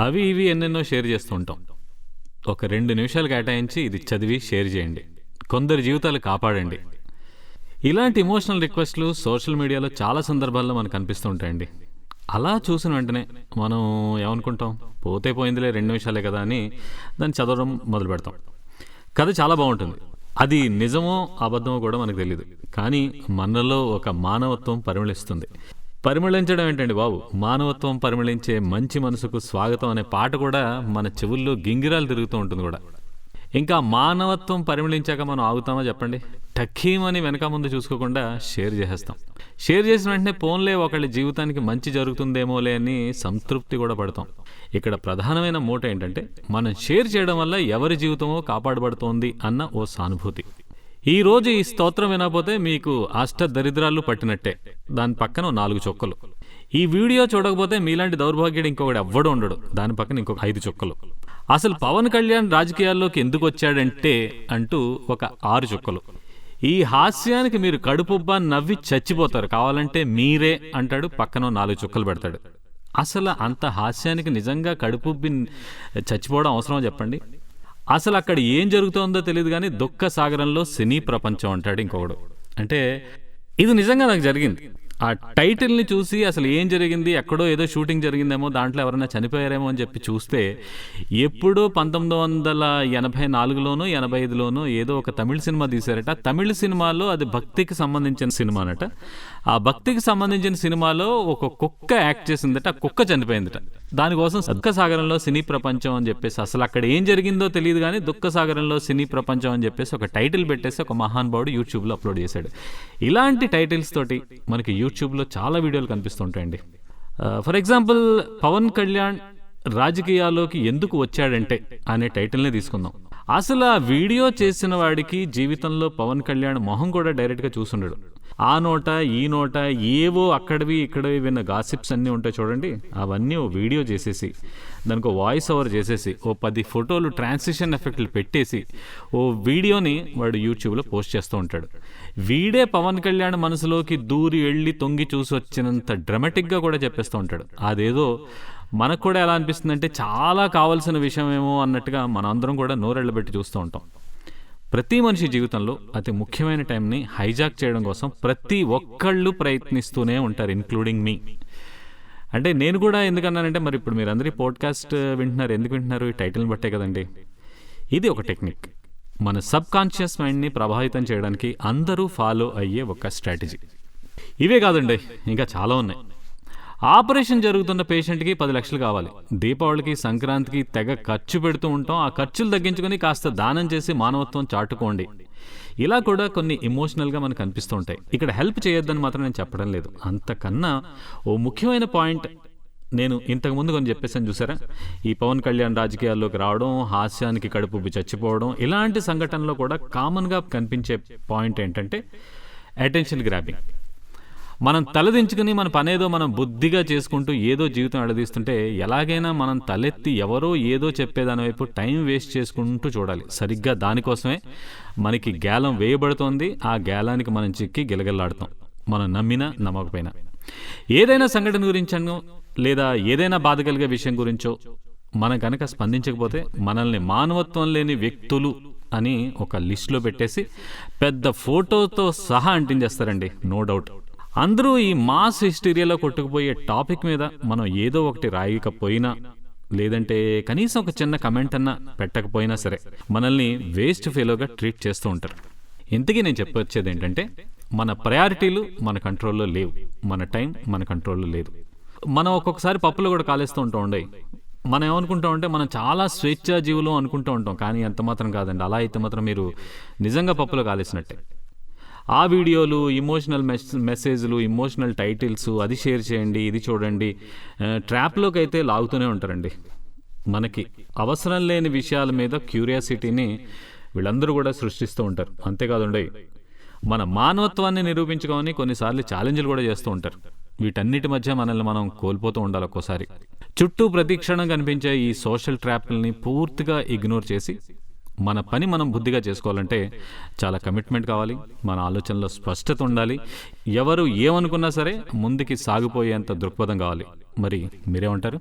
అవి ఇవి ఎన్నెన్నో షేర్ చేస్తూ ఉంటాం. ఒక 2 నిమిషాలు కేటాయించి ఇది చదివి షేర్ చేయండి. కొందరి జీవితాలు కాపాడండి. ఇలాంటి ఎమోషనల్ రిక్వెస్ట్లు సోషల్ మీడియాలో చాలా సందర్భాల్లో మనకు కనిపిస్తూ ఉంటాయండి. అలా చూసిన వెంటనే మనం ఏమనుకుంటాం, పోతే పోయిందిలే 2 నిమిషాలే కదా అని దాన్ని చదవడం మొదలు పెడతాం. కథ చాలా బాగుంటుంది. అది నిజమో అబద్ధమో కూడా మనకు తెలియదు. కానీ మనలో ఒక మానవత్వం పరిమళిస్తుంది. పరిమళించడం ఏంటండి బాబు, మానవత్వం పరిమళించే మంచి మనసుకు స్వాగతం అనే పాట కూడా మన చెవుల్లో గింగిరాలు తిరుగుతూ ఉంటుంది కూడా. ఇంకా మానవత్వం పరిమళించాక మనం ఆగుతామా చెప్పండి? టక్కీమని వెనక ముందు చూసుకోకుండా షేర్ చేసేస్తాం. షేర్ చేసిన వెంటనే పోన్లే ఒకళ్ళ జీవితానికి మంచి జరుగుతుందేమోలే అని సంతృప్తి కూడా పడతాం. ఇక్కడ ప్రధానమైన మూట ఏంటంటే, మనం షేర్ చేయడం వల్ల ఎవరి జీవితమో కాపాడబడుతోంది అన్న ఓ సానుభూతి. ఈ రోజు ఈ స్తోత్రం వినకపోతే మీకు అష్ట దరిద్రాలు పట్టినట్టే. దాని పక్కన 4 చుక్కలు. ఈ వీడియో చూడకపోతే మీలాంటి దౌర్భాగ్యుడు ఇంకొకటి ఎవ్వడు ఉండడు. దాని పక్కన ఇంకొక 5 చుక్కలు. అసలు పవన్ కళ్యాణ్ రాజకీయాల్లోకి ఎందుకు వచ్చాడంటే అంటూ ఒక 6 చుక్కలు. ఈ హాస్యానికి మీరు కడుపుబ్బా నవ్వి చచ్చిపోతారు, కావాలంటే మీరే అంటాడు, పక్కన 4 చుక్కలు పెడతాడు. అసలు అంత హాస్యానికి నిజంగా కడుపుబ్బి చచ్చిపోవడం అవసరమో చెప్పండి? అసలు అక్కడ ఏం జరుగుతోందో తెలియదు కానీ దుఃఖ సాగరంలో సినీ ప్రపంచం అంటాడు ఇంకొకడు. అంటే ఇది నిజంగా నాకు జరిగింది. ఆ టైటిల్ని చూసి అసలు ఏం జరిగింది, ఎక్కడో ఏదో షూటింగ్ జరిగిందేమో, దాంట్లో ఎవరైనా చనిపోయారేమో అని చెప్పి చూస్తే ఎప్పుడో 1984లోనో 85లోనో ఏదో ఒక తమిళ సినిమా తీశారట. తమిళ సినిమాలో అది భక్తికి సంబంధించిన సినిమానట. ఆ భక్తికి సంబంధించిన సినిమాలో ఒక కుక్క యాక్ట్ చేసిందట, ఆ కుక్క చనిపోయిందట. దానికోసం దుఃఖ సాగరంలో సినీ ప్రపంచం అని చెప్పేసి, అసలు అక్కడ ఏం జరిగిందో తెలియదు కానీ దుఃఖ సాగరంలో సినీ ప్రపంచం అని చెప్పేసి ఒక టైటిల్ పెట్టేసి ఒక మహానుభావుడు యూట్యూబ్లో అప్లోడ్ చేశాడు. ఇలాంటి టైటిల్స్ తోటి మనకి యూట్యూబ్లో చాలా వీడియోలు కనిపిస్తుంటాయండి. ఫర్ ఎగ్జాంపుల్, పవన్ కళ్యాణ్ రాజకీయాల్లోకి ఎందుకు వచ్చాడంటే అనే టైటిల్ని తీసుకుందాం. అసలు ఆ వీడియో చేసిన వాడికి జీవితంలో పవన్ కళ్యాణ్ మొహం కూడా డైరెక్ట్గా చూసుండడు. ఆ నోట ఈ నోట ఏవో అక్కడివి ఇక్కడవి విన్న గాసిప్స్ అన్నీ ఉంటాయి చూడండి, అవన్నీ ఓ వీడియో చేసేసి దానికి ఓ వాయిస్ ఓవర్ చేసేసి ఓ 10 ఫోటోలు ట్రాన్సిషన్ ఎఫెక్ట్లు పెట్టేసి ఓ వీడియోని వాడు యూట్యూబ్లో పోస్ట్ చేస్తూ ఉంటాడు. వీడే పవన్ కళ్యాణ్ మనసులోకి దూరి వెళ్ళి తొంగి చూసి వచ్చినంత డ్రామాటిక్గా కూడా చెప్పేస్తూ ఉంటాడు. అదేదో మనకు కూడా ఎలా అనిపిస్తుందంటే చాలా కావాల్సిన విషయమేమో అన్నట్టుగా మనందరం కూడా నోరెళ్ళబెట్టి చూస్తూ ఉంటాం. ప్రతి మనిషి జీవితంలో అతి ముఖ్యమైన టైంని హైజాక్ చేయడం కోసం ప్రతి ఒక్కళ్ళు ప్రయత్నిస్తూనే ఉంటారు, ఇంక్లూడింగ్ మీ. అంటే నేను కూడా ఎందుకన్నానంటే, మరి ఇప్పుడు మీరు అందరి పాడ్కాస్ట్ వింటున్నారు, ఎందుకు వింటున్నారు? ఈ టైటిల్ని బట్టే కదండి. ఇది ఒక టెక్నిక్. మన సబ్ కాన్షియస్ మైండ్ని ప్రభావితం చేయడానికి అందరూ ఫాలో అయ్యే ఒక స్ట్రాటజీ. ఇవే కాదండి, ఇంకా చాలా ఉన్నాయి. ఆపరేషన్ జరుగుతున్న పేషెంట్కి 10 లక్షలు కావాలి. దీపావళికి సంక్రాంతికి తెగ ఖర్చు పెడుతూ ఉంటాం. ఆ ఖర్చులు తగ్గించుకొని కాస్త దానం చేసి మానవత్వం చాటుకోండి. ఇలా కూడా కొన్ని ఎమోషనల్గా మనకు అనిపిస్తూ ఉంటాయి. ఇక్కడ హెల్ప్ చేయొద్దని మాత్రం నేను చెప్పడం లేదు. అంతకన్నా ఓ ముఖ్యమైన పాయింట్ నేను ఇంతకుముందు కొన్ని చెప్పేసాను చూసారా, ఈ పవన్ కళ్యాణ్ రాజకీయాల్లోకి రావడం, హాస్యానికి కడుపుబ్బి చచ్చిపోవడం, ఇలాంటి సంఘటనలో కూడా కామన్గా కనిపించే పాయింట్ ఏంటంటే అటెన్షన్ గ్రాబింగ్. మనం తలదించుకుని మన పనేదో మనం బుద్ధిగా చేసుకుంటూ ఏదో జీవితం అడదీస్తుంటే ఎలాగైనా మనం తలెత్తి ఎవరో ఏదో చెప్పేదాని వైపు టైం వేస్ట్ చేసుకుంటూ చూడాలి. సరిగ్గా దానికోసమే మనకి గేలం వేయబడుతోంది. ఆ గేలానికి మనం చిక్కి గిలగిల్లాడుతాం, మనం నమ్మినా నమ్మకపోయినా. ఏదైనా సంఘటన గురించో లేదా ఏదైనా బాధ కలిగే విషయం గురించో మనం కనుక స్పందించకపోతే మనల్ని మానవత్వం లేని వ్యక్తులు అని ఒక లిస్టులో పెట్టేసి పెద్ద ఫోటోతో సహా అంటించేస్తారండి, నో డౌట్. అందరూ ఈ మాస్ హిస్టీరియాలో కొట్టుకుపోయే టాపిక్ మీద మనం ఏదో ఒకటి రాయకపోయినా, లేదంటే కనీసం ఒక చిన్న కమెంట్ అన్నా పెట్టకపోయినా సరే మనల్ని వేస్ట్ ఫెలోగా ట్రీట్ చేస్తూ ఉంటారు. ఇంతకీ నేను చెప్పొచ్చేది ఏంటంటే, మన ప్రయారిటీలు మన కంట్రోల్లో లేవు, మన టైం మన కంట్రోల్లో లేదు. మనం ఒక్కొక్కసారి పప్పులు కూడా కాలేస్తూ ఉంటాం ఉండే. మనం ఏమనుకుంటాం అంటే మనం చాలా స్వేచ్ఛా జీవులు అనుకుంటూ ఉంటాం. కానీ ఎంత మాత్రం కాదండి. అలా అయితే మాత్రం మీరు నిజంగా పప్పులో కాలేసినట్టే. ఆ వీడియోలు, ఇమోషనల్ మెసేజ్లు, ఇమోషనల్ టైటిల్స్, అది షేర్ చేయండి, ఇది చూడండి, ట్రాప్లోకి అయితే లాగుతూనే ఉంటారండి. మనకి అవసరం లేని విషయాల మీద క్యూరియాసిటీని వీళ్ళందరూ కూడా సృష్టిస్తూ ఉంటారు. అంతేకాదండి, మన మానవత్వాన్ని నిరూపించుకొని కొన్నిసార్లు ఛాలెంజ్లు కూడా చేస్తూ ఉంటారు. వీటన్నిటి మధ్య మనల్ని మనం కోల్పోతూ ఉండాలి ఒక్కోసారి. చుట్టూ ప్రతి క్షణం కనిపించే ఈ సోషల్ ట్రాప్లని పూర్తిగా ఇగ్నోర్ చేసి మన పని మనం బుద్ధిగా చేసుకోవాలంటే చాలా కమిట్మెంట్ కావాలి, మన ఆలోచనలో స్పష్టత ఉండాలి, ఎవరు ఏమనుకున్నా సరే ముందుకి సాగిపోయేంత దృక్పథం కావాలి. మరి మీరేమంటారు?